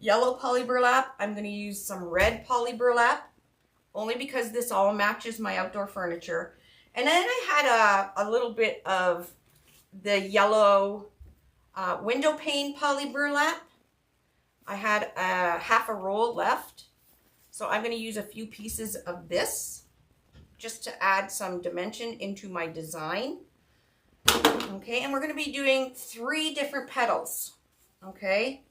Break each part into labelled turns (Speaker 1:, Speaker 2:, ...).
Speaker 1: yellow poly burlap. I'm going to use some red poly burlap, only because this all matches my outdoor furniture. And then I had a little bit of the yellow window pane poly burlap. I had half a roll left. So I'm going to use a few pieces of this just to add some dimension into my design. Okay, and we're going to be doing 3 different petals. Okay,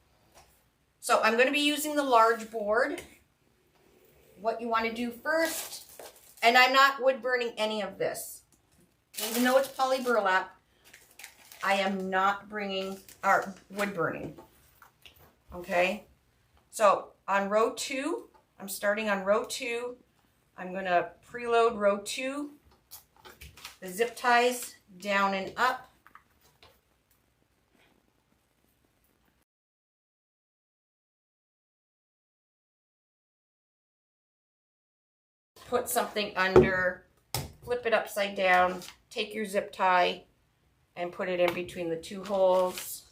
Speaker 1: so I'm going to be using the large board. What you want to do first, and I'm not wood burning any of this. Even though it's poly burlap, I am not bringing our wood burning. Okay, so on row 2, I'm starting on row 2. I'm going to preload row 2, the zip ties down and up. Put something under, flip it upside down, take your zip tie and put it in between the 2 holes,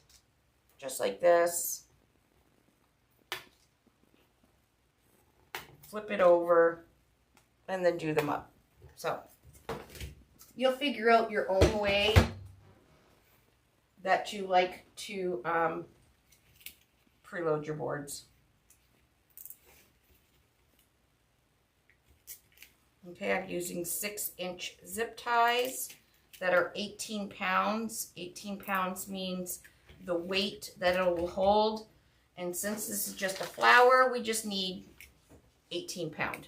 Speaker 1: just like this. Flip it over and then do them up. So you'll figure out your own way that you like to preload your boards. Okay, I'm using 6-inch zip ties that are 18 pounds. 18 pounds means the weight that it will hold. And since this is just a flower, we just need 18 pound.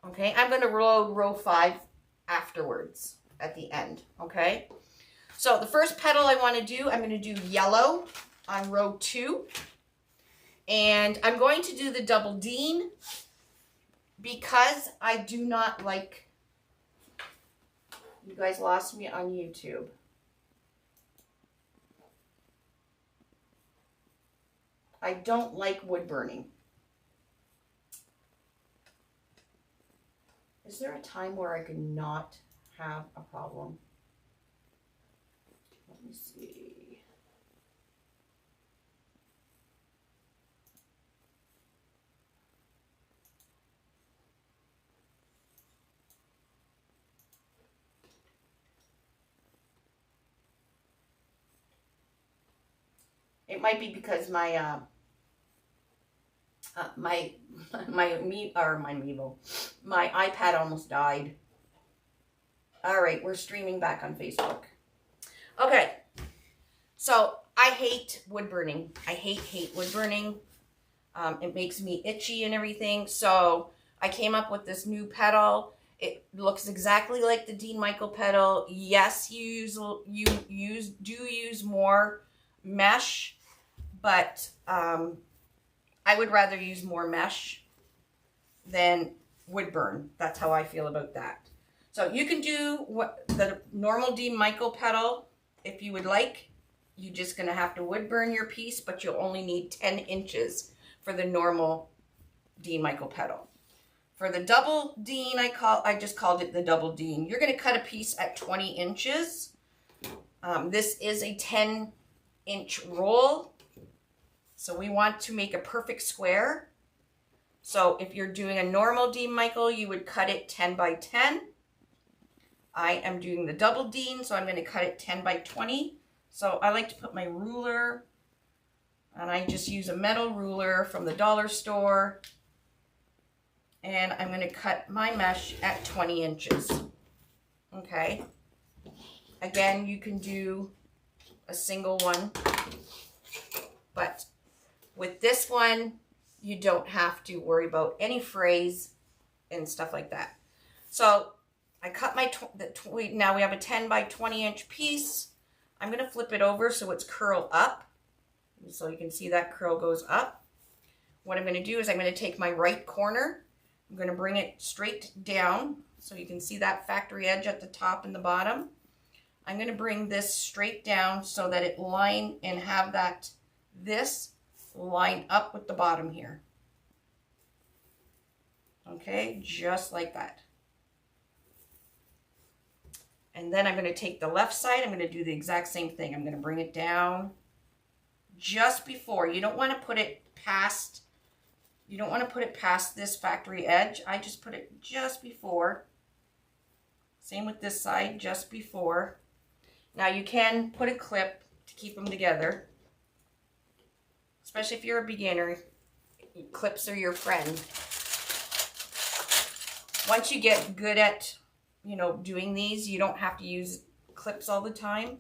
Speaker 1: Okay, I'm going to load row 5 afterwards at the end. Okay, so the first petal I want to do, I'm going to do yellow on row 2. And I'm going to do the double dean because I do not like, you guys lost me on YouTube. I don't like wood burning. Is there a time where I could not have a problem? Let me see. It might be because my my iPad almost died. All right, we're streaming back on Facebook. Okay, so I hate wood burning. I hate wood burning. It makes me itchy and everything. So I came up with this new petal. It looks exactly like the Dean Michael petal. Yes, you use more mesh, but I would rather use more mesh than wood burn. That's how I feel about that. So you can do what the normal Dean Michael petal if you would like. You're just going to have to wood burn your piece, but you'll only need 10 inches for the normal Dean Michael petal. For the double Dean, I just called it the double Dean. You're going to cut a piece at 20 inches. This is a 10-inch roll. So we want to make a perfect square. So if you're doing a normal Dean Michael, you would cut it 10 by 10. I am doing the double Dean, so I'm going to cut it 10 by 20. So I like to put my ruler, and I just use a metal ruler from the dollar store. And I'm going to cut my mesh at 20 inches. Okay. Again, you can do a single one, but with this one, you don't have to worry about any frays and stuff like that. So I cut my, now we have a 10 by 20 inch piece. I'm going to flip it over so it's curl up. So you can see that curl goes up. What I'm going to do is I'm going to take my right corner. I'm going to bring it straight down so you can see that factory edge at the top and the bottom. I'm going to bring this straight down so that it line and have that, this line up with the bottom here. Okay, just like that. And then I'm going to take the left side. I'm going to do the exact same thing. I'm going to bring it down just before. You don't want to put it past, this factory edge. I just put it just before. Same with this side, just before. Now you can put a clip to keep them together, especially if you're a beginner. Clips are your friend. Once you get good at, you know, doing these, you don't have to use clips all the time.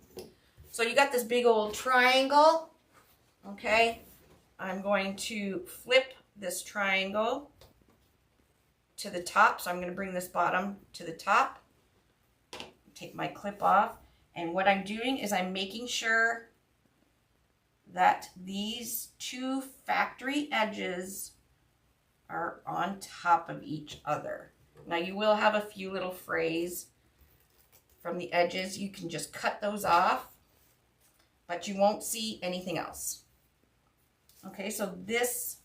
Speaker 1: So you got this big old triangle, okay? I'm going to flip this triangle to the top. So I'm going to bring this bottom to the top, take my clip off. And what I'm doing is I'm making sure that these two factory edges are on top of each other. Now you will have a few little frays from the edges. You can just cut those off, but you won't see anything else. Okay, so this,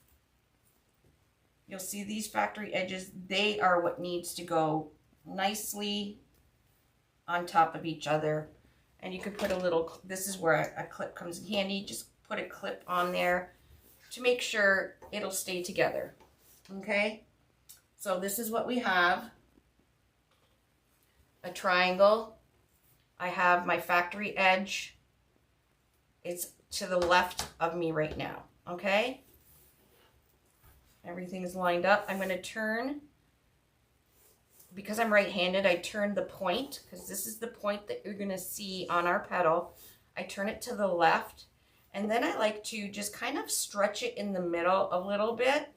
Speaker 1: you'll see these factory edges, they are what needs to go nicely on top of each other. And you could put a little, this is where a clip comes in handy. Just put a clip on there to make sure it'll stay together. Okay, so this is what we have. A triangle. I have my factory edge. It's to the left of me right now. Okay, everything's lined up. I'm going to turn, because I'm right-handed, I turn the point, because this is the point that you're going to see on our petal. I turn it to the left, and then I like to just kind of stretch it in the middle a little bit,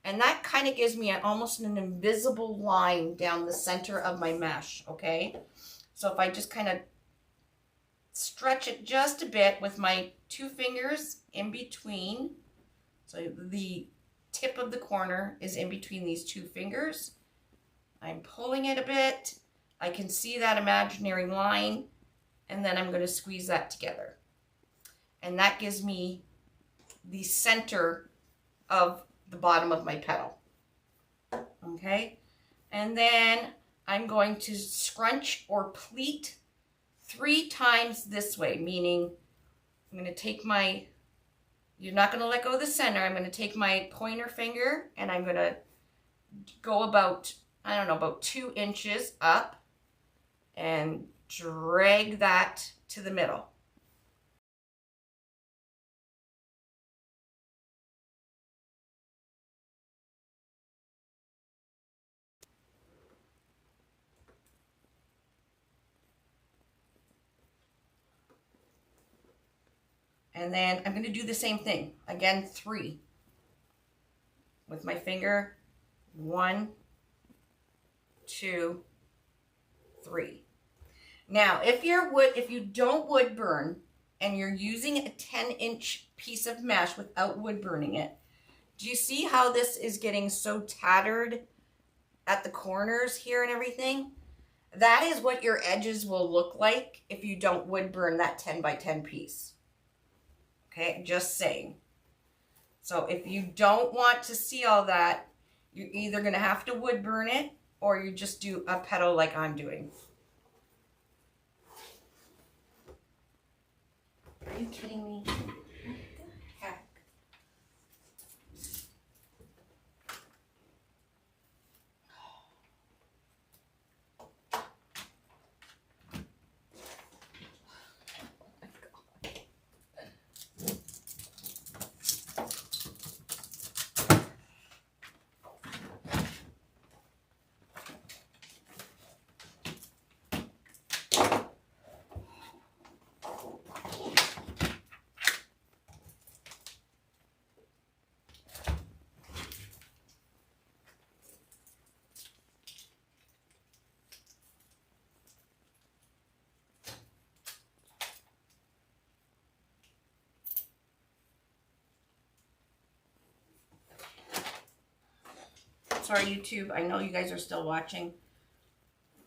Speaker 1: and that kind of gives me almost an invisible line down the center of my mesh, okay? So if I just kind of stretch it just a bit with my two fingers in between, so the tip of the corner is in between these two fingers. I'm pulling it a bit. I can see that imaginary line, and then I'm going to squeeze that together. And that gives me the center of the bottom of my petal. Okay? And then I'm going to scrunch or pleat 3 times this way, meaning I'm going to take my, you're not going to let go of the center. I'm going to take my pointer finger and I'm going to go about, I don't know, about 2 inches up and drag that to the middle. And then I'm going to do the same thing. Again, 3. With my finger. 1, 2, 3. Now, if you don't wood burn and you're using a 10-inch piece of mesh without wood burning it, do you see how this is getting so tattered at the corners here and everything? That is what your edges will look like if you don't wood burn that 10 by 10 piece. Okay, just saying. So if you don't want to see all that, you're either going to have to wood burn it or you just do a petal like I'm doing. Are you kidding me? What the heck? Sorry, YouTube. I know you guys are still watching.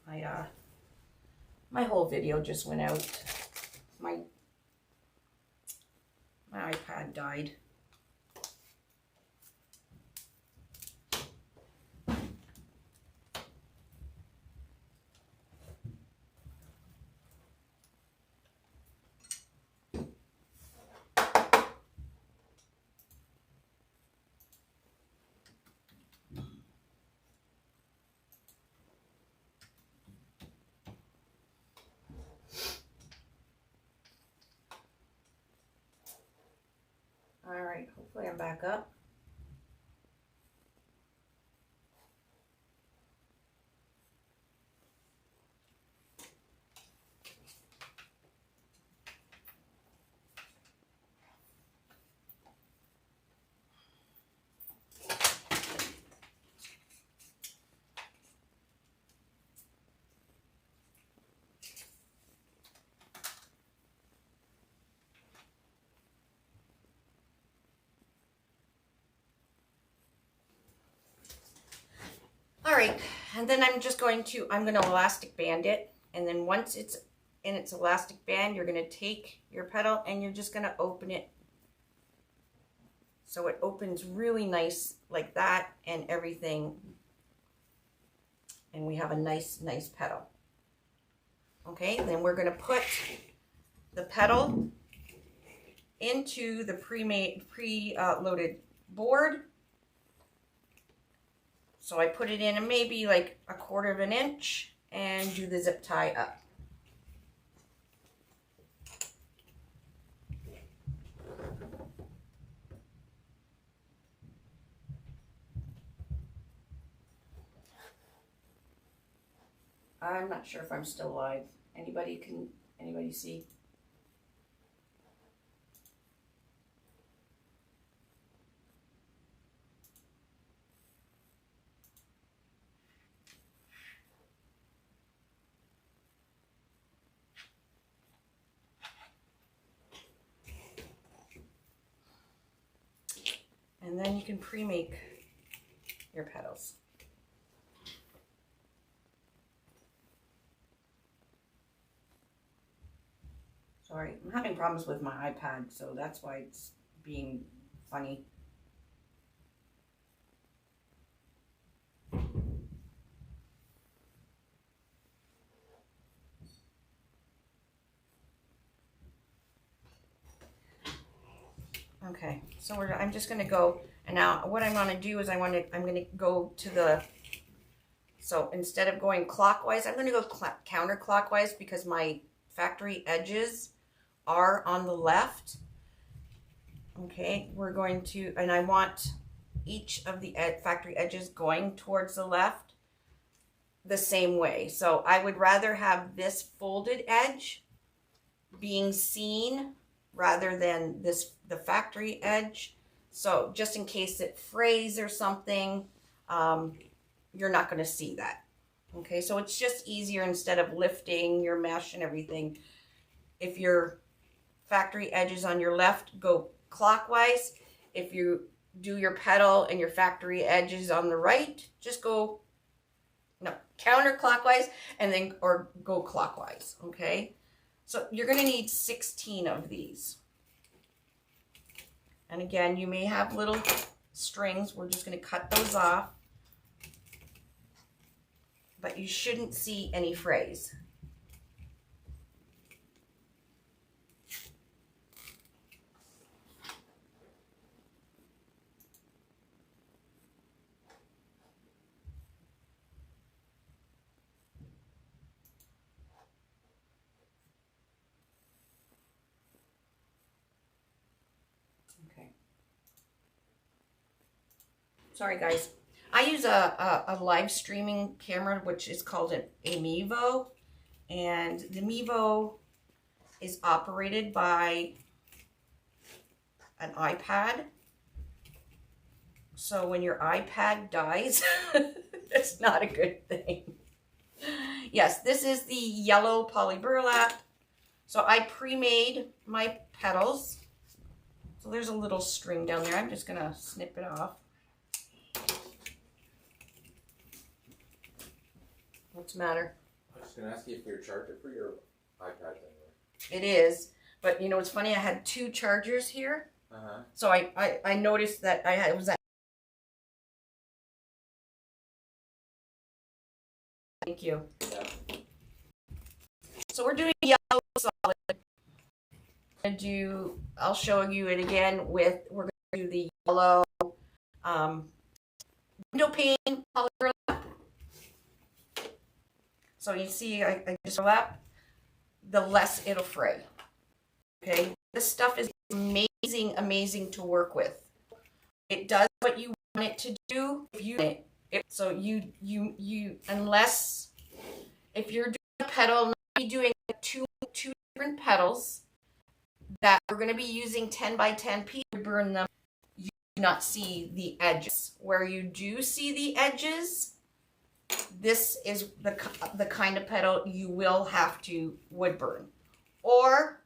Speaker 1: My whole video just went out. My iPad died. right, hopefully I'm back up. All right, and then I'm going to elastic band it. And then once it's in its elastic band, you're going to take your petal and you're just going to open it. So it opens really nice like that and everything. And we have a nice petal. Okay, then we're going to put the petal into the pre-loaded board. So I put it in maybe like 1/4 of an inch and do the zip tie up. I'm not sure if I'm still live. Anybody see? And then you can pre-make your petals. Sorry, I'm having problems with my iPad, so that's why it's being funny. Okay, so I'm just going to go, and now what I want to do is I'm going to go to the, so instead of going clockwise, I'm going to go counterclockwise because my factory edges are on the left. Okay, we're going to, and I want each of the factory edges going towards the left the same way. So I would rather have this folded edge being seen rather than the factory edge. So just in case it frays or something, you're not going to see that. Okay, so it's just easier instead of lifting your mesh and everything. If your factory edge is on your left, go clockwise. If you do your petal and your factory edge is on the right, just go counterclockwise and then or go clockwise. Okay, so you're going to need 16 of these. And again, you may have little strings. We're just going to cut those off. But you shouldn't see any frays. Okay. Sorry, guys. I use a live streaming camera, which is called a Mevo, and the Mevo is operated by an iPad. So when your iPad dies, it's not a good thing. Yes, this is the yellow poly burlap. So I pre-made my petals. So there's a little string down there. I'm just gonna snip it off. What's the matter?
Speaker 2: I was going to ask you if you're charging for your iPad thing.
Speaker 1: It is, but you know it's funny. I had 2 chargers here, so I noticed that it was at. Thank you.
Speaker 2: Yeah.
Speaker 1: So we're doing yellow solid. I'll show you it again with. We're going to do the yellow window pane poly burlap. So you see, I just overlap, the less it'll fray. Okay, this stuff is made amazing, amazing to work with. It does what you want it to do. If you so unless if you're doing a petal, not be doing two different petals that we're going to be using 10 by 10 pieces to burn them. You do not see the edges. Where you do see the edges, this is the kind of petal you will have to wood burn. Or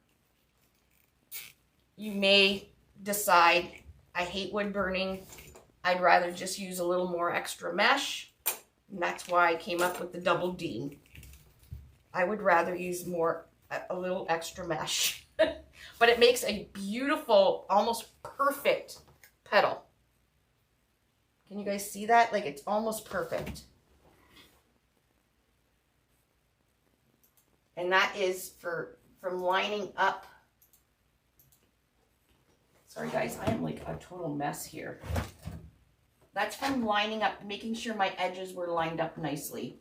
Speaker 1: you may decide, I hate wood burning, I'd rather just use a little more extra mesh, and that's why I came up with the double D. I would rather use a little extra mesh, but it makes a beautiful, almost perfect petal. Can you guys see that? Like, it's almost perfect. And that is from lining up. Sorry guys, I am like a total mess here. That's from lining up, making sure my edges were lined up nicely.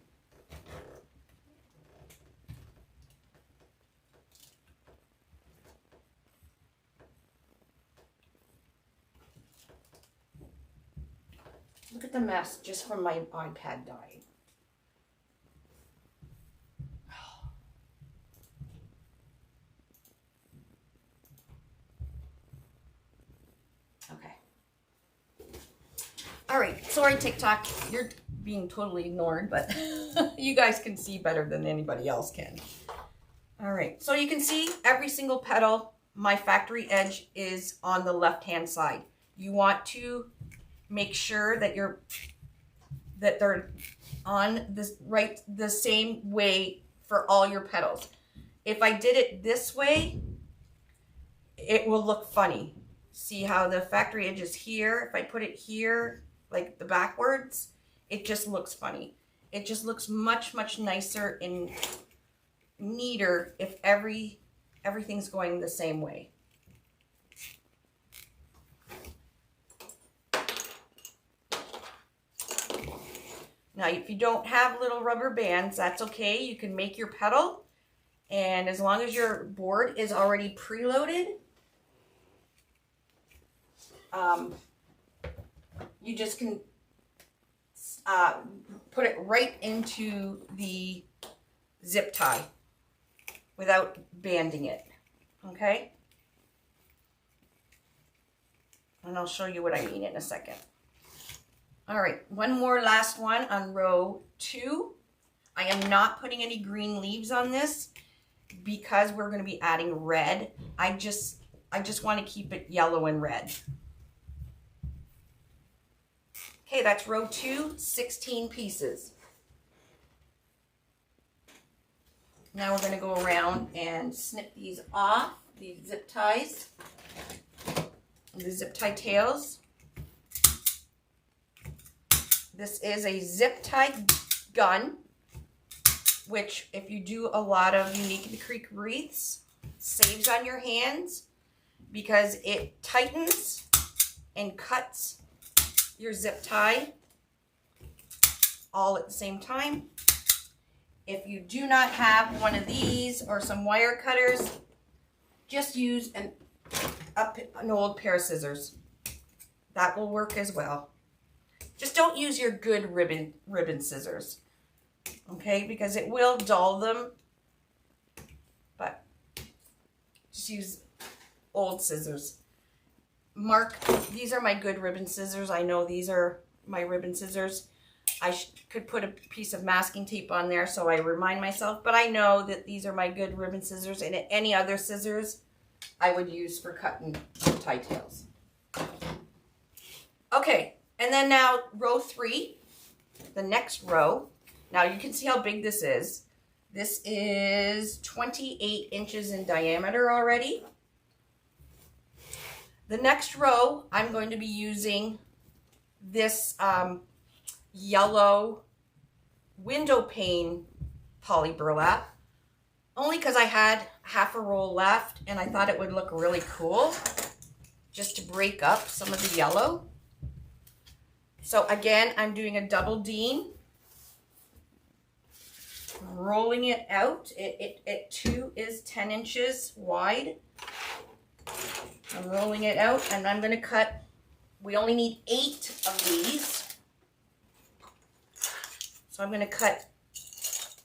Speaker 1: Look at the mess just from my iPad dying. Okay. All right, sorry TikTok, you're being totally ignored, but you guys can see better than anybody else can. All right, so you can see every single petal, my factory edge is on the left-hand side. You want to make sure that they're on this the same way for all your petals. If I did it this way, it will look funny. See how the factory edge is here? If I put it here, like the backwards, it just looks funny. It just looks much, much nicer and neater if everything's going the same way. Now, if you don't have little rubber bands, that's okay. You can make your petal, and as long as your board is already preloaded, you just can put it right into the zip tie without banding it, okay? And I'll show you what I mean in a second. All right, one more last one on row 2. I am not putting any green leaves on this because we're going to be adding red. I just want to keep it yellow and red. Okay, that's row 2, 16 pieces. Now we're going to go around and snip these off, these zip ties, the zip tie tails. This is a zip tie gun, which if you do a lot of Unique in the Creek wreaths, saves on your hands because it tightens and cuts your zip tie all at the same time. If you do not have one of these or some wire cutters, just use an old pair of scissors. That will work as well. Just don't use your good ribbon scissors, okay? Because it will dull them, but just use old scissors. Mark, these are my good ribbon scissors. I know these are my ribbon scissors. I could put a piece of masking tape on there so I remind myself, but I know that these are my good ribbon scissors, and any other scissors I would use for cutting tie tails. Okay. And then now row 3, the next row. Now you can see how big this is. This is 28 inches in diameter already. The next row, I'm going to be using this yellow window pane poly burlap, only because I had half a roll left and I thought it would look really cool just to break up some of the yellow. So again, I'm doing a double D, rolling it out. It too is 10 inches wide. I'm rolling it out, and I'm going to cut, we only need 8 of these. So I'm going to cut,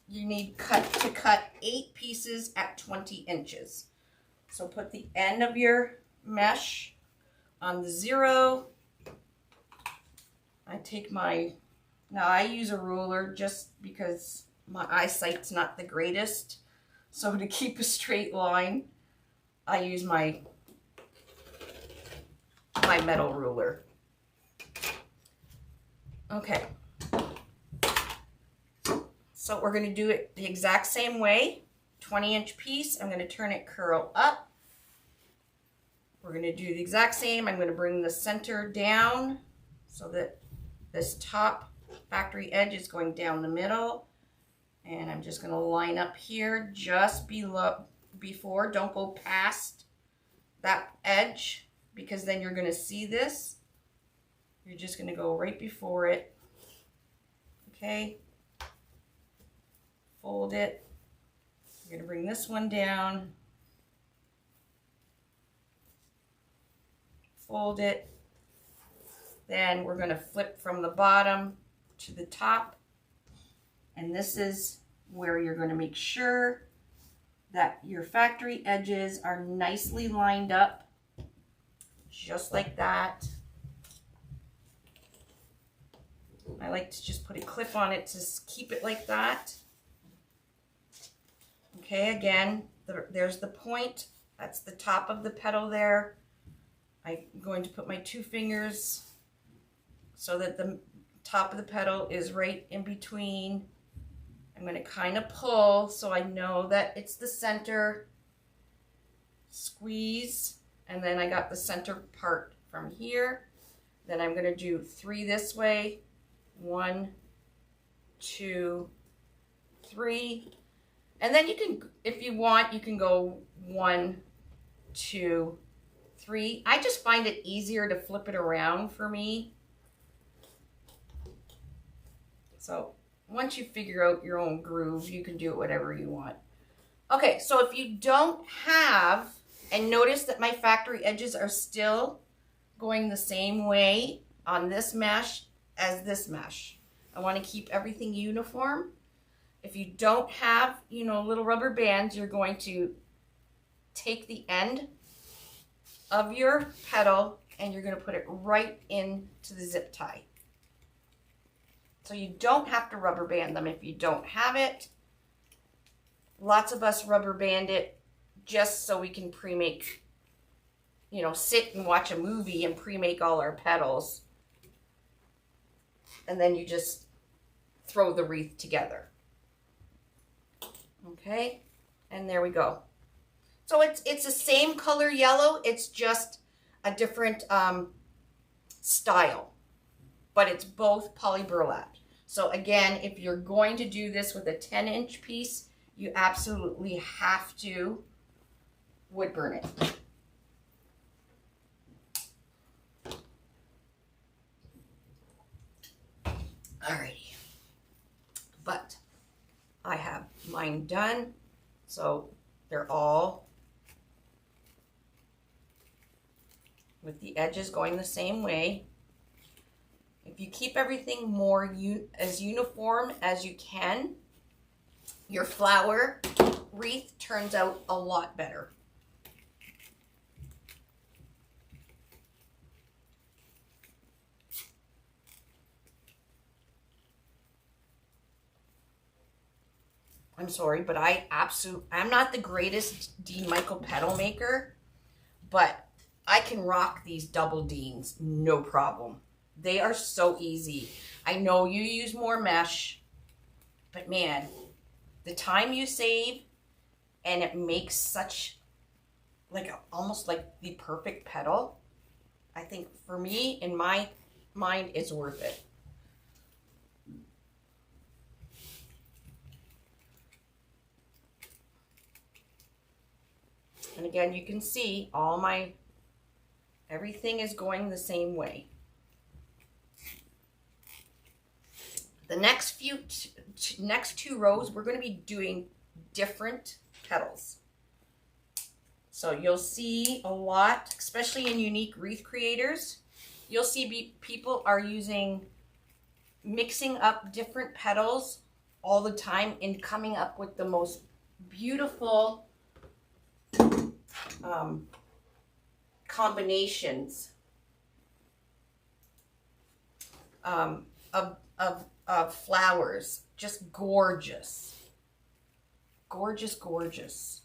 Speaker 1: you need to cut 8 pieces at 20 inches. So put the end of your mesh on the 0. I take my, now I use a ruler just because my eyesight's not the greatest. So to keep a straight line, I use my metal ruler. Okay. So we're going to do it the exact same way. 20-inch piece. I'm going to turn it curl up. We're going to do the exact same. I'm going to bring the center down so that this top factory edge is going down the middle. And I'm just going to line up here just before. Don't go past that edge because then you're going to see this. You're just going to go right before it. Okay. Fold it. I'm going to bring this one down. Fold it. Then we're going to flip from the bottom to the top. And this is where you're going to make sure that your factory edges are nicely lined up. Just like that. I like to just put a clip on it to keep it like that. Okay, again, there's the point. That's the top of the petal there. I'm going to put my 2 fingers so that the top of the petal is right in between. I'm going to kind of pull so I know that it's the center. Squeeze, and then I got the center part from here. Then I'm going to do 3 this way. 1, 2, 3. And then you can, if you want, you can go 1, 2, 3. I just find it easier to flip it around for me. So once you figure out your own groove, you can do it whatever you want. Okay, so if you don't have, and notice that my factory edges are still going the same way on this mesh as this mesh. I want to keep everything uniform. If you don't have, you know, little rubber bands, you're going to take the end of your petal and you're going to put it right into the zip tie. So you don't have to rubber band them if you don't have it. Lots of us rubber band it just so we can pre-make, you know, sit and watch a movie and pre-make all our petals. And then you just throw the wreath together. Okay, and there we go. So it's the same color yellow, it's just a different style, but it's both poly burlap. So again, if you're going to do this with a 10-inch piece, you absolutely have to wood burn it. Alrighty, but I have mine done, so they're all with the edges going the same way. If you keep everything more as uniform as you can, your flower wreath turns out a lot better. I'm sorry, but I'm not the greatest Dean Michael petal maker, but I can rock these double Deans, no problem. They are so easy. I know you use more mesh, but man, the time you save and it makes such almost like the perfect petal, I think for me, in my mind, it's worth it. And again, you can see everything is going the same way. The next two rows, we're going to be doing different petals. So you'll see a lot, especially in unique wreath creators, you'll see people are mixing up different petals all the time and coming up with the most beautiful combinations of flowers. Just gorgeous. Gorgeous, gorgeous.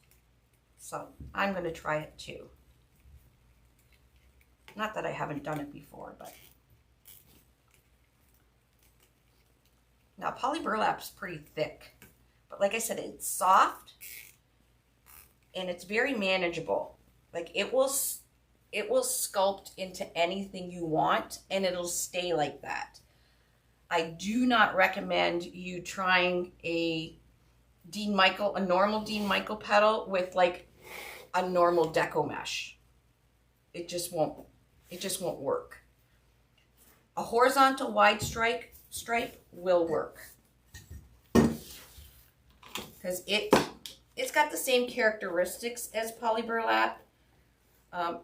Speaker 1: So I'm going to try it too. Not that I haven't done it before, but. Now poly burlap's pretty thick, but like I said, it's soft and it's very manageable. Like it will sculpt into anything you want and it'll stay like that. I do not recommend you trying a normal Dean Michael petal with like a normal deco mesh. It just won't work. A horizontal wide stripe will work because it's got the same characteristics as poly burlap.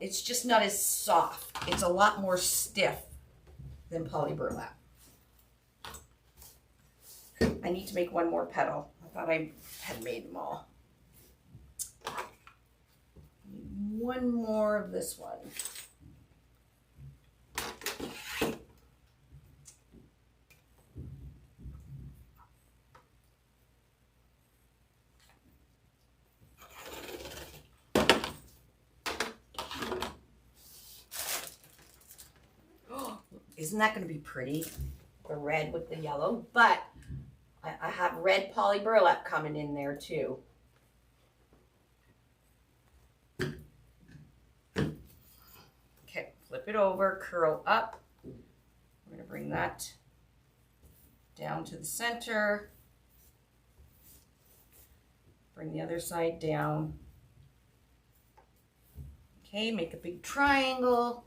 Speaker 1: It's just not as soft. It's a lot more stiff than poly burlap. I need to make one more petal. I thought I had made them all. One more of this one. Isn't that going to be pretty? The red with the yellow, but I have red poly burlap coming in there too. Okay, flip it over, curl up. We're going to bring that down to the center. Bring the other side down. Okay, make a big triangle.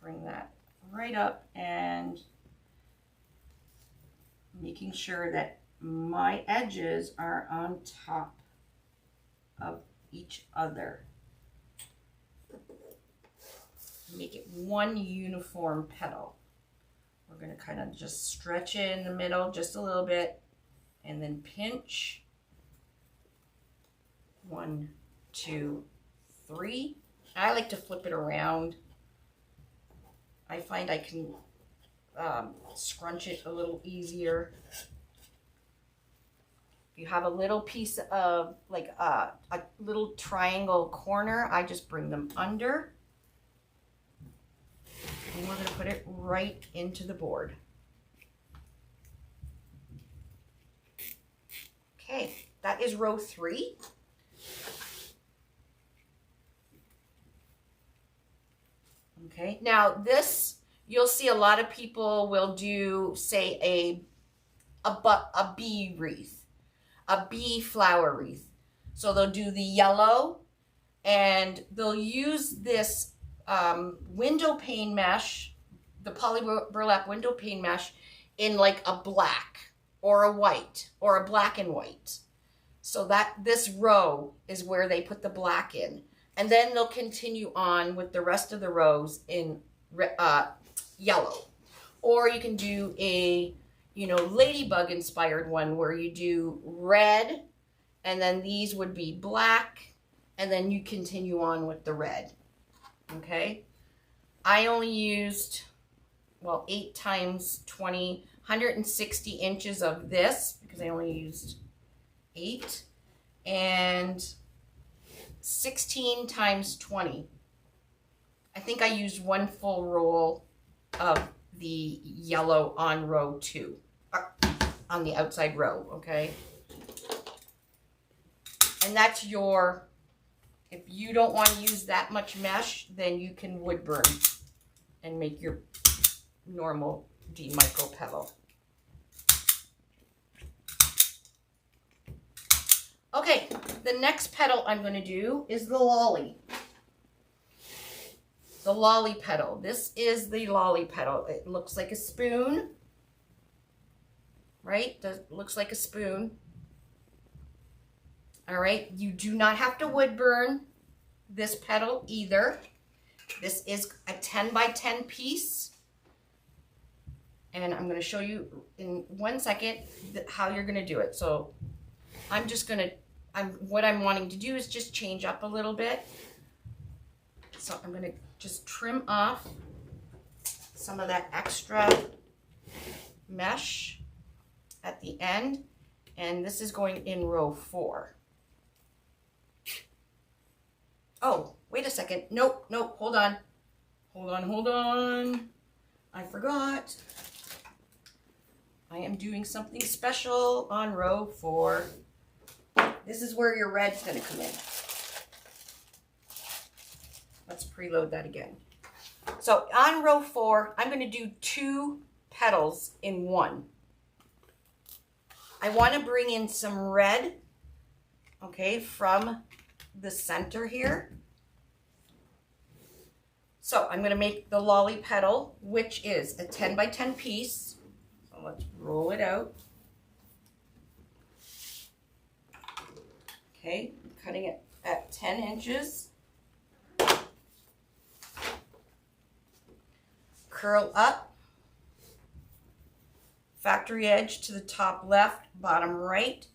Speaker 1: Bring that right up and making sure that my edges are on top of each other. Make it one uniform petal. We're going to kind of just stretch it in the middle just a little bit and then pinch. 1, 2, 3. I like to flip it around. I find I can scrunch it a little easier. You have a little piece of like a little triangle corner. I just bring them under. And we're going to put it right into the board. Okay, that is row 3. Okay, now this, you'll see a lot of people will do, say, a bee wreath, a bee flower wreath. So they'll do the yellow and they'll use this window pane mesh, the poly burlap window pane mesh in like a black or a white or a black and white. So that this row is where they put the black in. And then they'll continue on with the rest of the rows in yellow. Or you can do a, ladybug inspired one where you do red, and then these would be black, and then you continue on with the red. Okay? I only used, 8 times 20, 160 inches of this, because I only used 8. And 16 times 20. I think I used 1 full roll of the yellow on row 2, on the outside row, okay? And that's your, if you don't want to use that much mesh, then you can wood burn and make your normal Dean Michael petal. Okay, the next petal I'm going to do is the lolly. The lolly petal. This is the lolly petal. It looks like a spoon, right? Looks like a spoon. All right, you do not have to wood burn this petal either. This is a 10 by 10 piece. And I'm going to show you in 1 second how you're going to do it. So I'm just going to, what I'm wanting to do is just change up a little bit. So I'm going to just trim off some of that extra mesh at the end. And this is going in row 4. Oh, wait a second. Nope, nope, hold on. Hold on. I forgot. I am doing something special on row 4. This is where your red's going to come in. Let's preload that again. So on row 4, I'm going to do 2 petals in 1. I want to bring in some red, okay, from the center here. So I'm going to make the lolly petal, which is a 10 by 10 piece. So let's roll it out. Okay, I'm cutting it at 10 inches. Curl up. Factory edge to the top left, bottom right,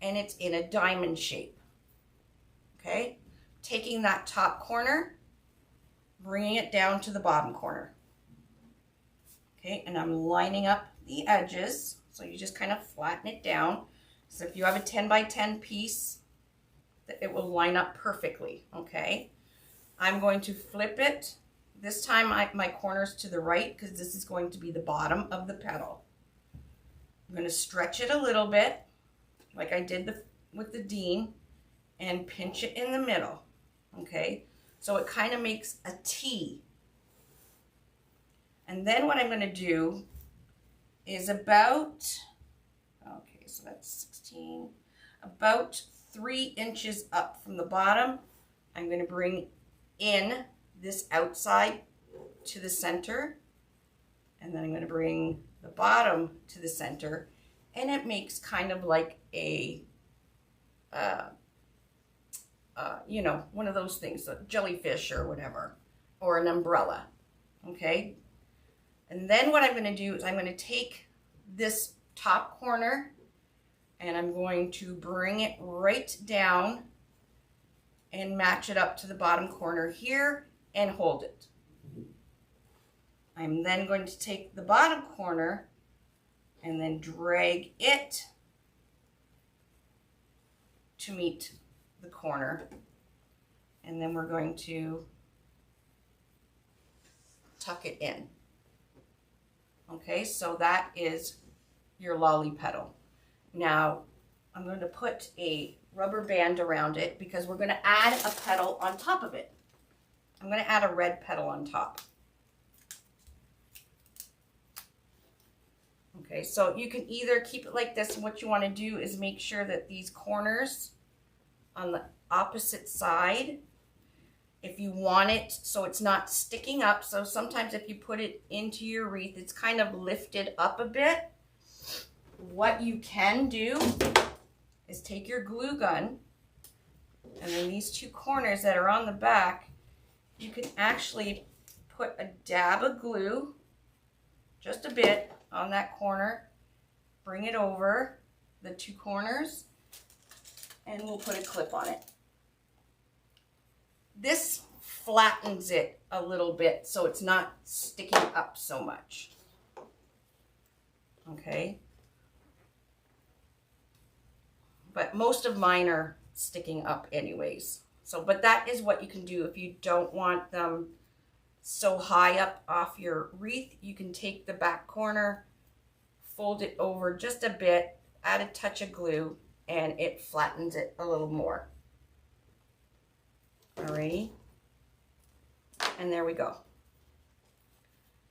Speaker 1: and it's in a diamond shape. Okay, taking that top corner, bringing it down to the bottom corner. Okay, and I'm lining up the edges, so you just kind of flatten it down. So if you have a 10 by 10 piece, it will line up perfectly, okay? I'm going to flip it. This time my corner's to the right because this is going to be the bottom of the petal. I'm going to stretch it a little bit, like I did with the Dean, and pinch it in the middle, okay? So it kind of makes a T. And then what I'm going to do is about, okay, so that's 16, about 3 inches up from the bottom, I'm going to bring in this outside to the center, and then I'm going to bring the bottom to the center, and it makes kind of like a you know, one of those things, a jellyfish or whatever, or an umbrella, okay? And then what I'm going to do is I'm going to take this top corner and I'm going to bring it right down and match it up to the bottom corner here and hold it. I'm then going to take the bottom corner and then drag it to meet the corner, and then we're going to tuck it in. Okay, so that is your lolly petal. Now I'm going to put a rubber band around it because we're going to add a petal on top of it. I'm going to add a red petal on top. Okay, so you can either keep it like this, and what you want to do is make sure that these corners on the opposite side, if you want it so it's not sticking up, so sometimes if you put it into your wreath, it's kind of lifted up a bit. What you can do is take your glue gun, and then these 2 corners that are on the back, you can actually put a dab of glue, just a bit, on that corner, bring it over the 2 corners, and we'll put a clip on it. This flattens it a little bit so it's not sticking up so much. Okay. But most of mine are sticking up anyways. So, but that is what you can do if you don't want them so high up off your wreath. You can take the back corner, fold it over just a bit, add a touch of glue, and it flattens it a little more. Alrighty. And there we go.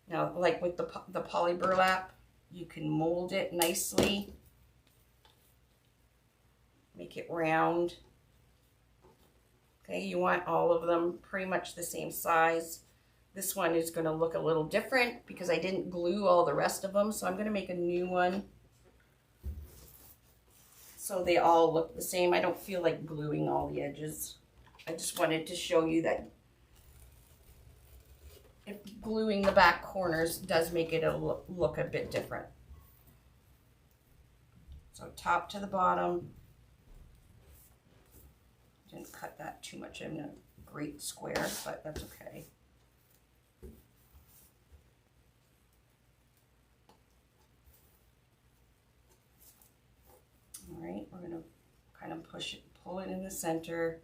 Speaker 1: Now, like with the poly burlap, you can mold it nicely. Make it round. Okay, you want all of them pretty much the same size. This one is going to look a little different because I didn't glue all the rest of them, so I'm going to make a new one. so they all look the same. I don't feel like gluing all the edges. I just wanted to show you that if gluing the back corners does make it look a bit different. So top to the bottom. Didn't cut that too much in a great square, but that's okay. All right, we're gonna kind of pull it in the center,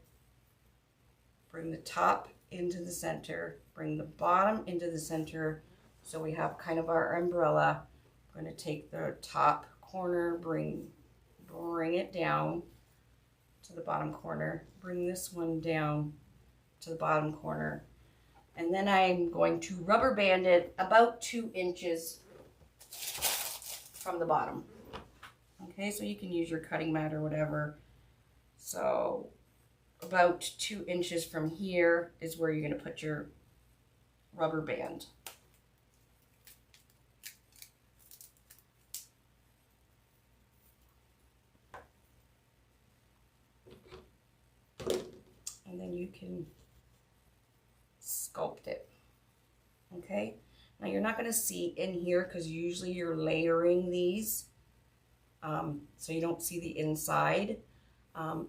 Speaker 1: bring the top into the center, bring the bottom into the center, so we have kind of our umbrella. We're gonna take the top corner, bring it down to the bottom corner, bring this one down to the bottom corner, and then I'm going to rubber band it about 2 inches from the bottom. Okay, so you can use your cutting mat or whatever. So about 2 inches from here is where you're going to put your rubber band. And then you can sculpt it. Okay, now you're not going to see in here because usually you're layering these, so you don't see the inside.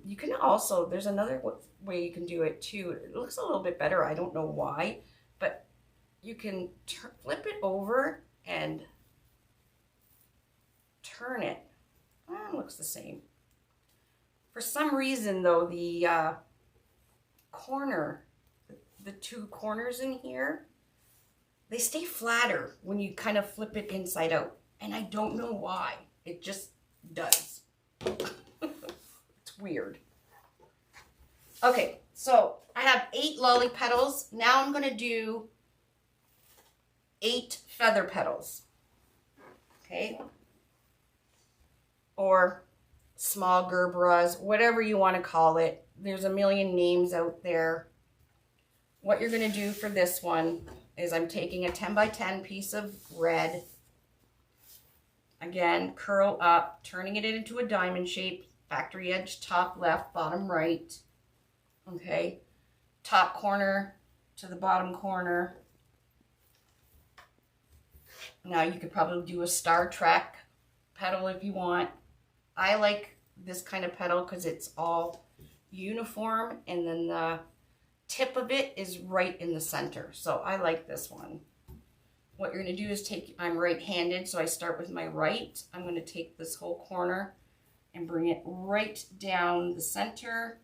Speaker 1: You can also, there's another way you can do it too. It looks a little bit better. I don't know why, but you can flip it over and turn it. It looks the same. For some reason though, the the 2 corners in here, they stay flatter when you kind of flip it inside out. And I don't know why. It just does. It's weird. Okay, so I have 8 lolly petals. Now I'm going to do 8 feather petals. Okay? Or small gerberas, whatever you want to call it. There's a million names out there. What you're going to do for this one is I'm taking a 10 by 10 piece of red. Again, curl up, turning it into a diamond shape, factory edge, top left, bottom right. Okay, top corner to the bottom corner. Now you could probably do a Star Trek petal if you want. I like this kind of petal because it's all uniform, and then the tip of it is right in the center. So I like this one. What you're going to do is I'm right-handed, so I start with my right. I'm going to take this whole corner and bring it right down the center,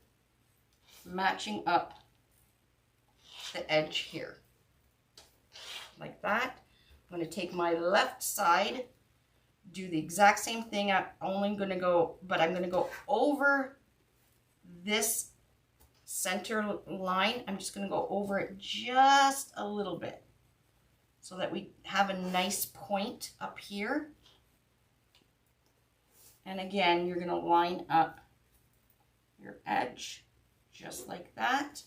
Speaker 1: matching up the edge here. Like that. I'm going to take my left side, do the exact same thing. I'm going to go over this center line. I'm just going to go over it just a little bit so that we have a nice point up here. And again, you're going to line up your edge just like that.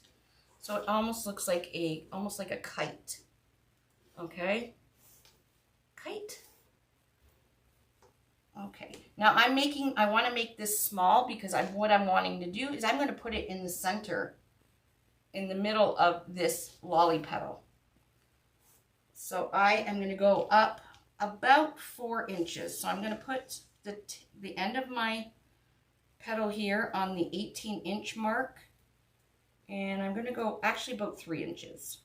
Speaker 1: So it almost looks like a kite. Okay? Kite. Okay. Now I want to make this small because what I'm wanting to do is I'm going to put it in the center, in the middle of this lolly petal. So I am going to go up about 4 inches. So I'm going to put the end of my petal here on the 18-inch mark. And I'm going to go actually about 3 inches.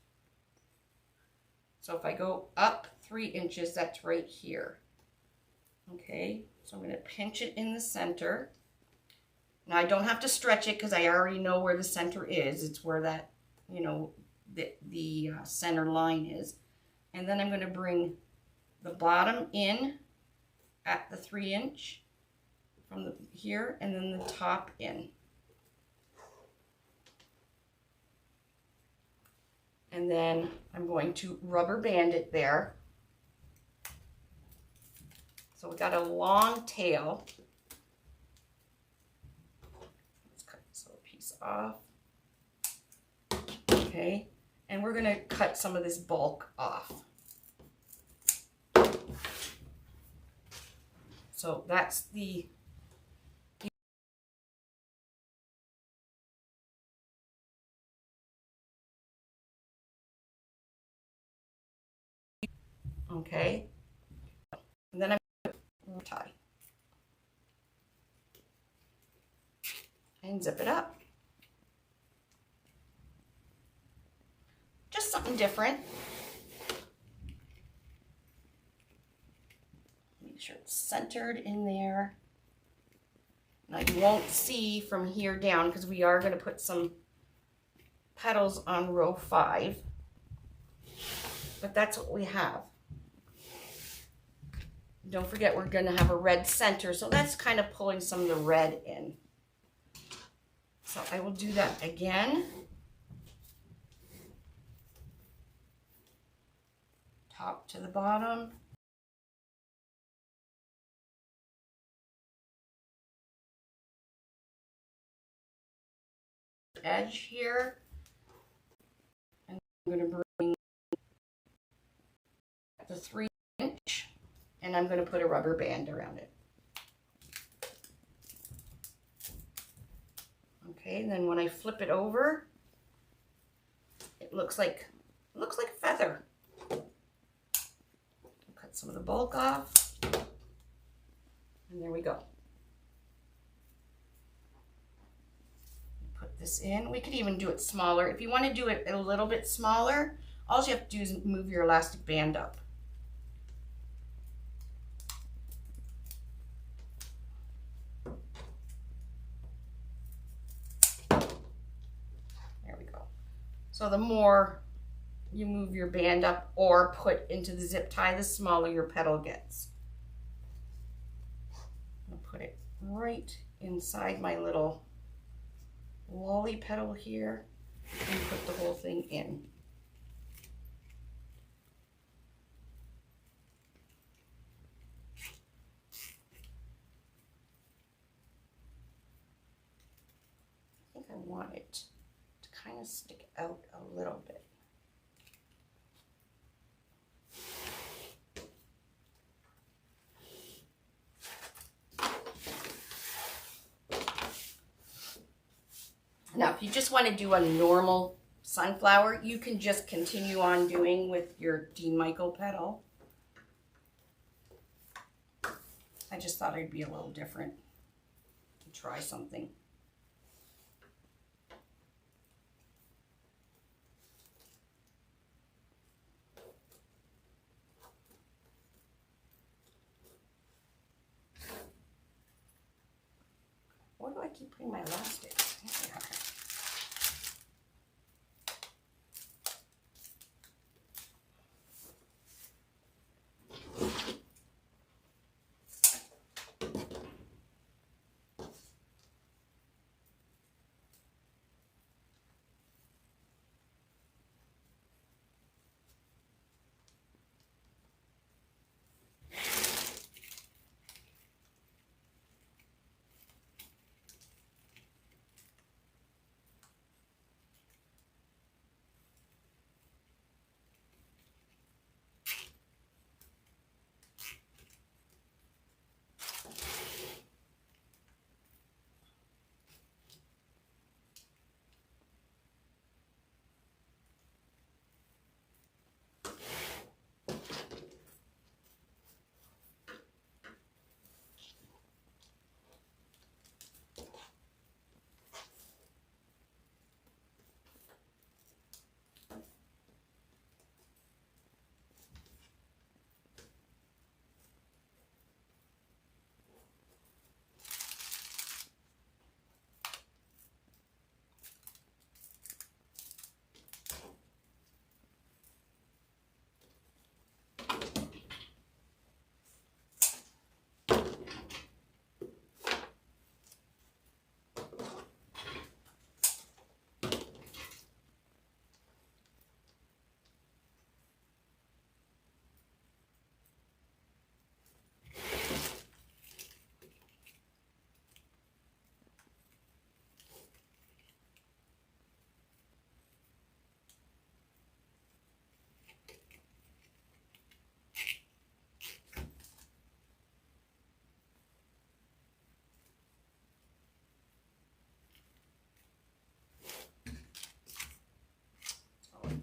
Speaker 1: So if I go up 3 inches, that's right here. Okay, so I'm going to pinch it in the center. Now I don't have to stretch it because I already know where the center is. It's where that, the center line is. And then I'm going to bring the bottom in at the 3 inch from here, and then the top in. And then I'm going to rubber band it there. So we got a long tail. Let's cut this little piece off. Okay, and we're gonna cut some of this bulk off. So that's the Okay. And then I'm going to tie and zip it up. Just something different. Make sure it's centered in there. Now you won't see from here down because we are going to put some petals on row 5. But that's what we have. Don't forget we're going to have a red center, so that's kind of pulling some of the red in. So I will do that again. Top to the bottom. Edge here. And I'm going to bring the 3-inch and I'm going to put a rubber band around it. Okay, and then when I flip it over, it looks like a feather. Cut some of the bulk off, and there we go. Put this in. We could even do it smaller. If you want to do it a little bit smaller, all you have to do is move your elastic band up. There we go. So the more you move your band up or put into the zip tie, the smaller your petal gets. I'll put it right inside my little lolly petal here and put the whole thing in. I think I want it to kind of stick out a little bit. Now, if you just want to do a normal sunflower, you can just continue on doing with your Dean Michael petal. I just thought it'd be a little different to try something. Where do I keep putting my elastics? Here they are.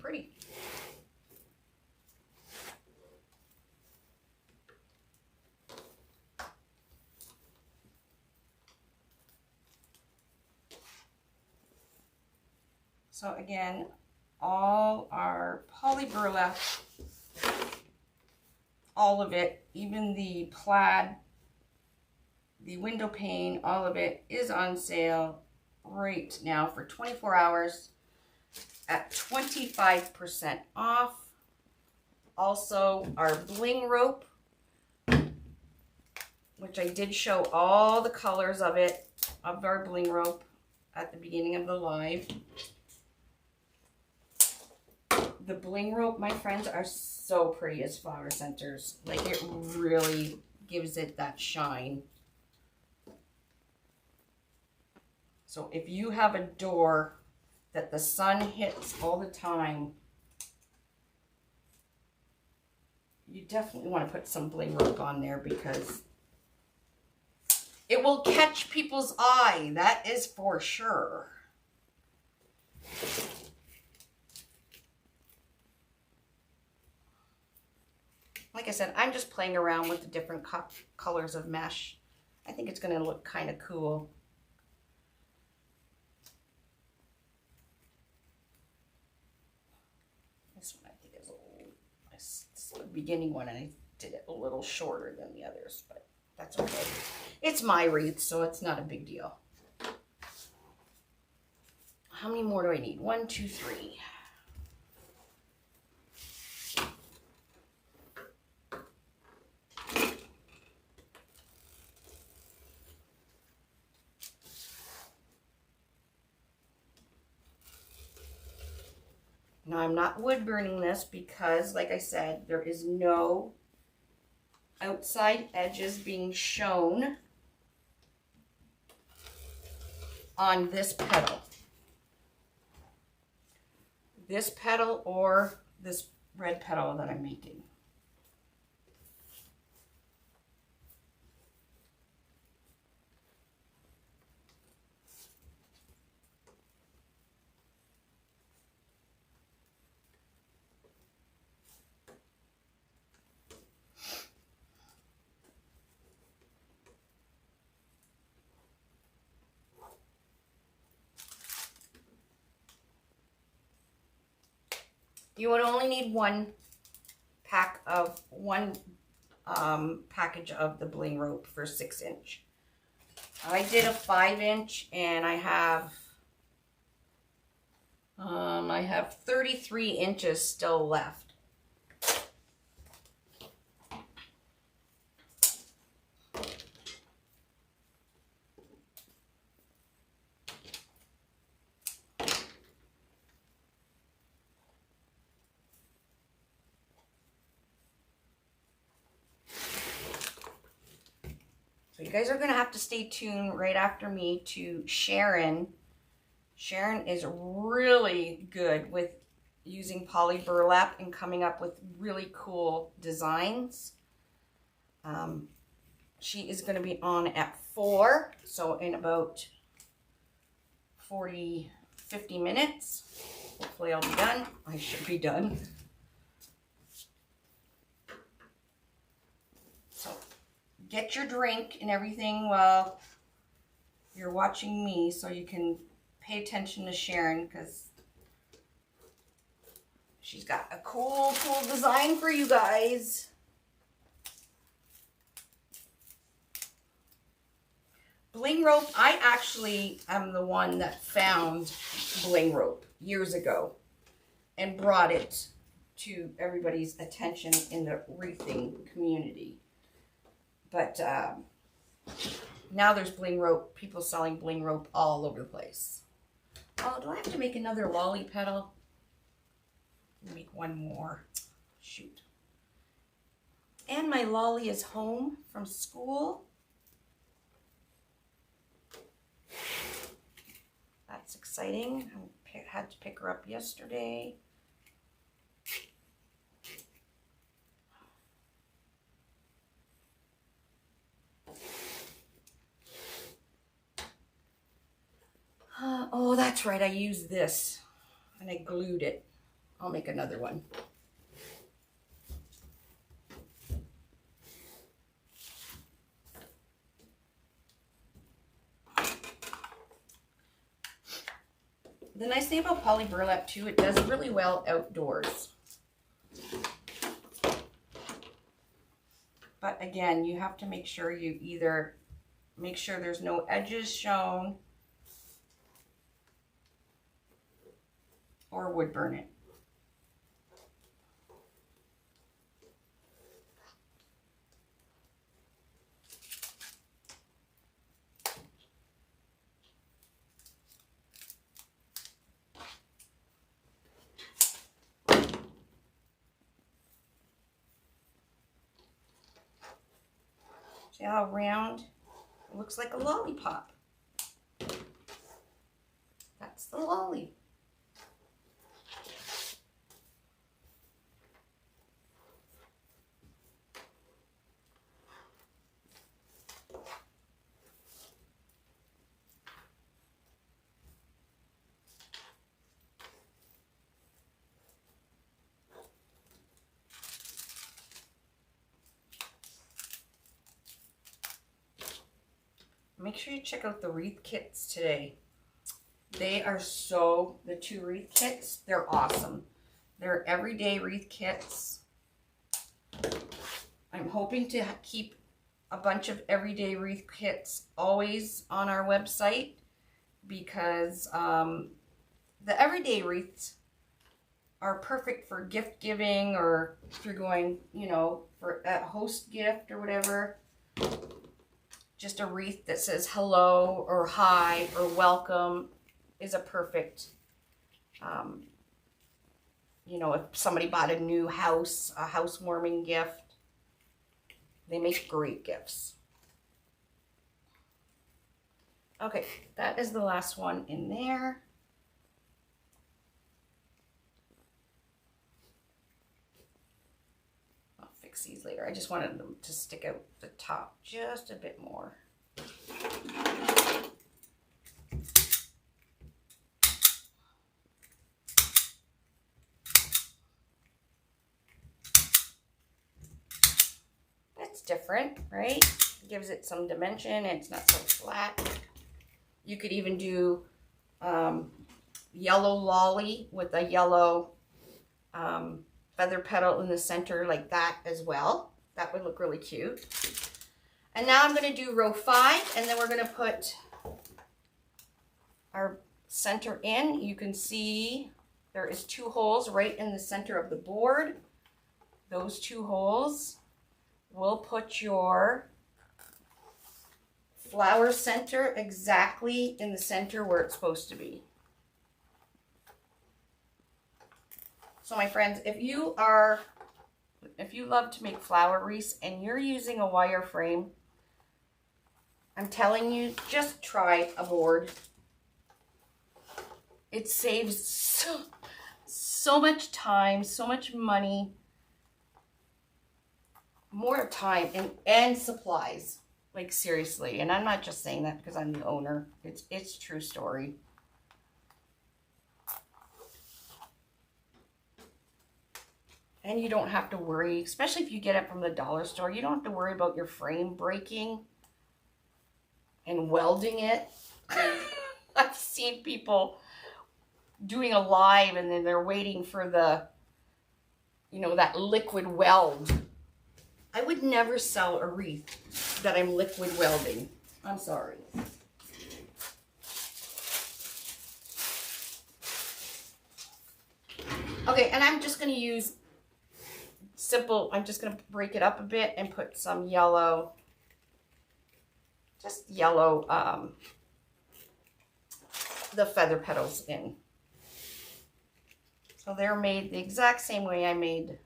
Speaker 1: Pretty. So again, all our poly burlap, all of it, even the plaid, the window pane, all of it is on sale right now for 24 hours at 25% off. Also, our bling rope, which I did show all the colors of it, of our bling rope at the beginning of the live. The bling rope, my friends, are so pretty as flower centers. Like, it really gives it that shine. So if you have a door that the sun hits all the time, you definitely want to put some bling rope on there because it will catch people's eye. That is for sure. Like I said, I'm just playing around with the different colors of mesh. I think it's going to look kind of cool. This one I think is a little, this is the beginning one, and I did it a little shorter than the others, but that's okay. It's my wreath, so it's not a big deal. How many more do I need? 1, 2, 3. Now, I'm not wood burning this because, like I said, there is no outside edges being shown on this petal. This petal or this red petal that I'm making. You would only need one package of the bling rope for 6-inch. I did a 5-inch, and I have 33 inches still left. So you guys are going to have to stay tuned right after me to Sharon. Sharon is really good with using poly burlap and coming up with really cool designs. She is going to be on at 4, so in about 50 minutes. Hopefully I'll be done. I should be done. So get your drink and everything while you're watching me so you can pay attention to Sharon, because she's got a cool design for you guys. Bling rope, I actually am the one that found bling rope years ago and brought it to everybody's attention in the wreathing community. But now there's bling rope, people selling bling rope all over the place. Oh, do I have to make another lolly petal? Make one more. Shoot. And my lolly is home from school. That's exciting. I had to pick her up yesterday. Oh, that's right. I used this and I glued it. I'll make another one. The nice thing about poly burlap too, it does really well outdoors. But again, you have to make sure you either make sure there's no edges shown or wood burn it. See how round? It looks like a lollipop. That's the lolly. Make sure you check out the wreath kits today. They are the 2 wreath kits, they're awesome. They're everyday wreath kits. I'm hoping to keep a bunch of everyday wreath kits always on our website because the everyday wreaths are perfect for gift giving, or if you're going, you know, for a host gift or whatever. Just a wreath that says hello or hi or welcome is a perfect, you know, if somebody bought a new house, a housewarming gift, they make great gifts. Okay, that is the last one in there. I'll fix these later. I just wanted them to stick out the top just a bit more. It's different, right? It gives it some dimension. It's not so flat. You could even do yellow lolly with a yellow feather petal in the center like that as well. That would look really cute. And now I'm going to do row 5, and then we're going to put our center in. You can see there is 2 holes right in the center of the board. Those 2 holes will put your flower center exactly in the center where it's supposed to be. So my friends, if you love to make flower wreaths and you're using a wire frame, I'm telling you, just try a board. It saves so much time, so much money, more time and supplies. Like seriously, and I'm not just saying that because I'm the owner. It's a true story. And you don't have to worry, especially if you get it from the dollar store, you don't have to worry about your frame breaking and welding it. I've seen people doing a live and then they're waiting for the, you know, that liquid weld. I would never sell a wreath that I'm liquid welding. I'm sorry. Okay, and I'm just going to use simple, I'm just going to break it up a bit and put some yellow, just yellow, the feather petals in. So they're made the exact same way I made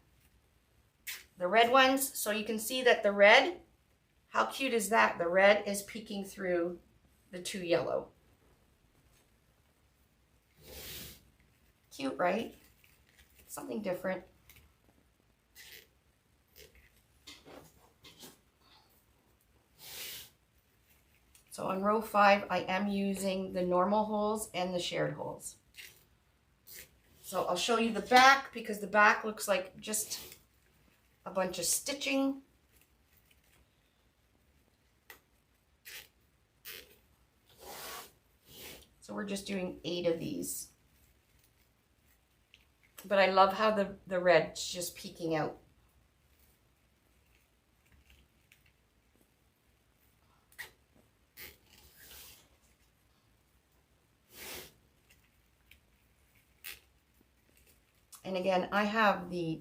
Speaker 1: the red ones. So you can see that the red, how cute is that? The red is peeking through the 2 yellow. Cute, right? Something different. So on row 5, I am using the normal holes and the shared holes. So I'll show you the back because the back looks like just a bunch of stitching. So we're just doing 8 of these. But I love how the red's just peeking out. And again, I have the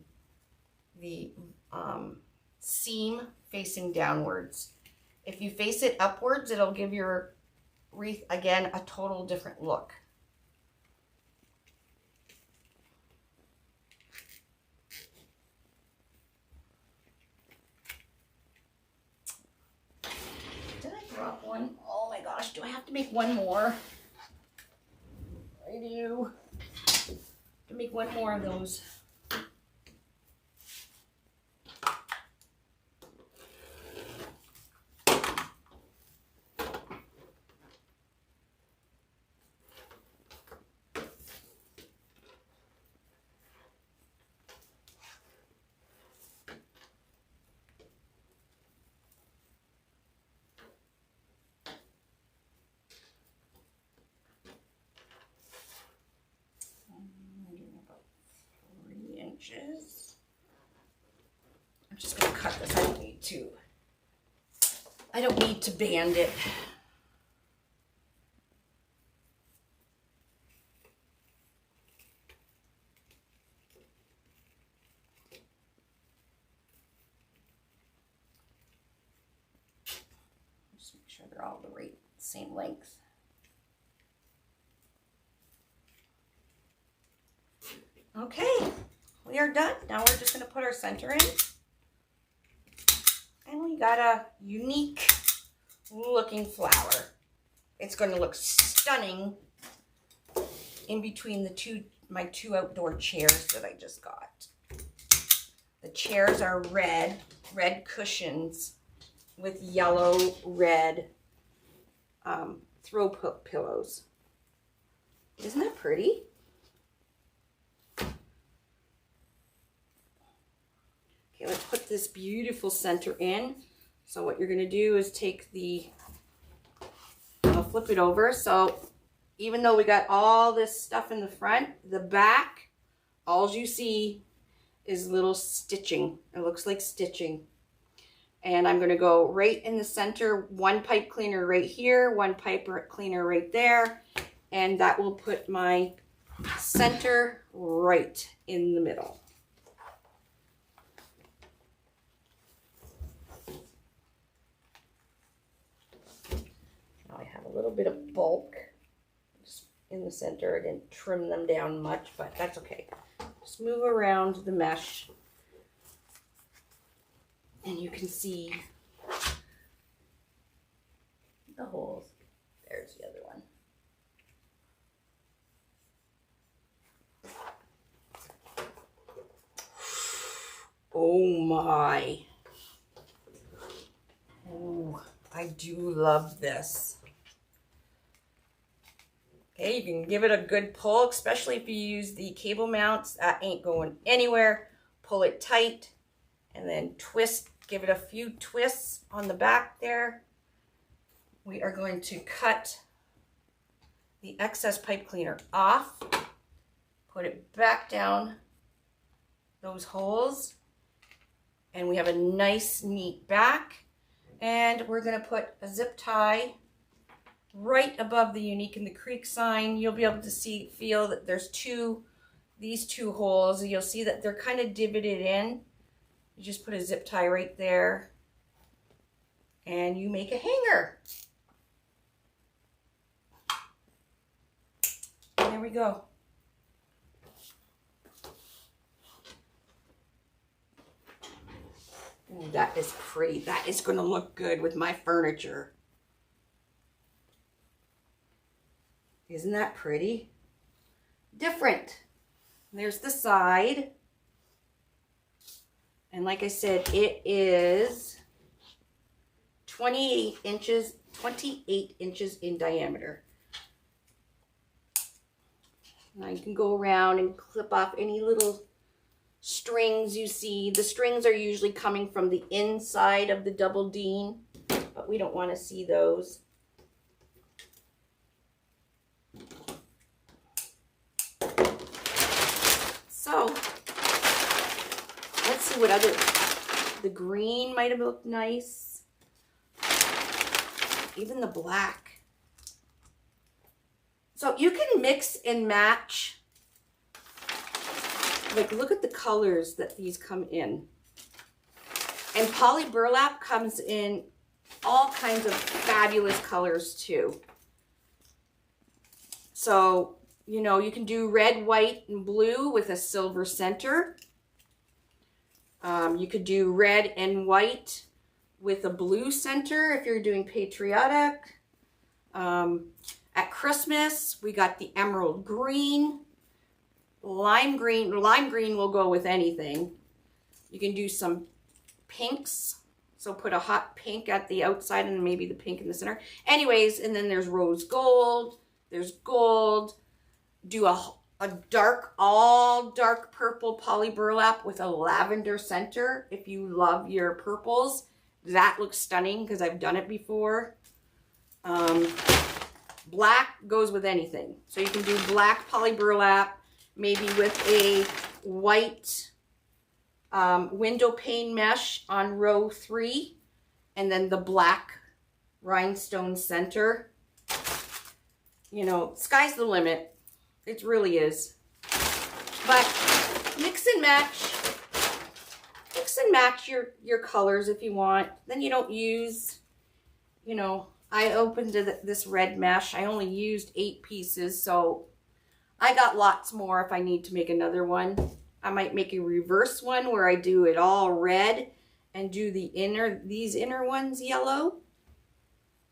Speaker 1: seam facing downwards. If you face it upwards, it'll give your wreath, again, a total different look. Did I drop one? Oh my gosh, do I have to make one more? I do. To make one more of those. I'm just going to cut this. I don't need to band it. Just make sure they're all the same length. Okay, we are done. Now we're just going to put our center in. And we got a unique looking flower. It's going to look stunning in between my two outdoor chairs that I just got. The chairs are red cushions with yellow, red throw pillows. Isn't that pretty? Okay, let's put this beautiful center in. So what you're going to do is take I'll flip it over. So even though we got all this stuff in the front, the back, all you see is little stitching. It looks like stitching. And I'm going to go right in the center, one pipe cleaner right here, one pipe cleaner right there. And that will put my center right in the middle. Now I have a little bit of bulk just in the center. I didn't trim them down much, but that's okay. Just move around the mesh and you can see the holes. There's the other one. Oh my. Oh, I do love this. Okay, you can give it a good pull, especially if you use the cable mounts. That ain't going anywhere. Pull it tight and then twist. Give it a few twists on the back there. We are going to cut the excess pipe cleaner off. Put it back down those holes. And we have a nice, neat back. And we're going to put a zip tie right above the Unique in the Creek sign. You'll be able to feel that there's these two holes. You'll see that they're kind of divoted in. You just put a zip tie right there. And you make a hanger. And there we go. Ooh, that is pretty. That is going to look good with my furniture. Isn't that pretty? Different. There's the side. And like I said, it is 28 inches in diameter. Now you can go around and clip off any little strings you see. The strings are usually coming from the inside of the double dean, but we don't want to see those. So, let's see what other, the green might have looked nice. Even the black. So you can mix and match. Like, look at the colors that these come in. And poly burlap comes in all kinds of fabulous colors too. So, you know, you can do red, white, and blue with a silver center. You could do red and white with a blue center if you're doing patriotic. At Christmas, we got the emerald green, lime green. Lime green will go with anything. You can do some pinks. So put a hot pink at the outside and maybe the pink in the center. Anyways, and then there's rose gold. There's gold. Do a dark, all dark purple poly burlap with a lavender center. If you love your purples, that looks stunning because I've done it before. Black goes with anything. So you can do black poly burlap, maybe with a white window pane mesh on row 3, and then the black rhinestone center. You know, sky's the limit. It really is. But mix and match your colors if you want. Then you don't use, you know, I opened this red mesh. I only used 8 pieces, so I got lots more if I need to make another one. I might make a reverse one where I do it all red and do these inner ones yellow.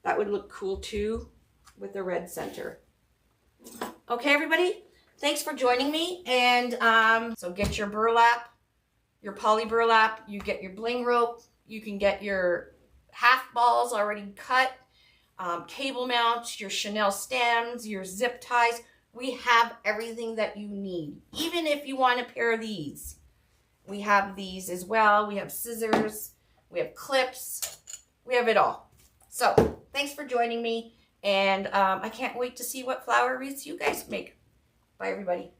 Speaker 1: That would look cool too with the red center. Okay, everybody, thanks for joining me. And so get your burlap, your poly burlap, you get your bling rope, you can get your half balls already cut, cable mounts, your Chanel stems, your zip ties. We have everything that you need. Even if you want a pair of these, we have these as well. We have scissors, we have clips, we have it all. So thanks for joining me. And I can't wait to see what flower wreaths you guys make. Bye, everybody.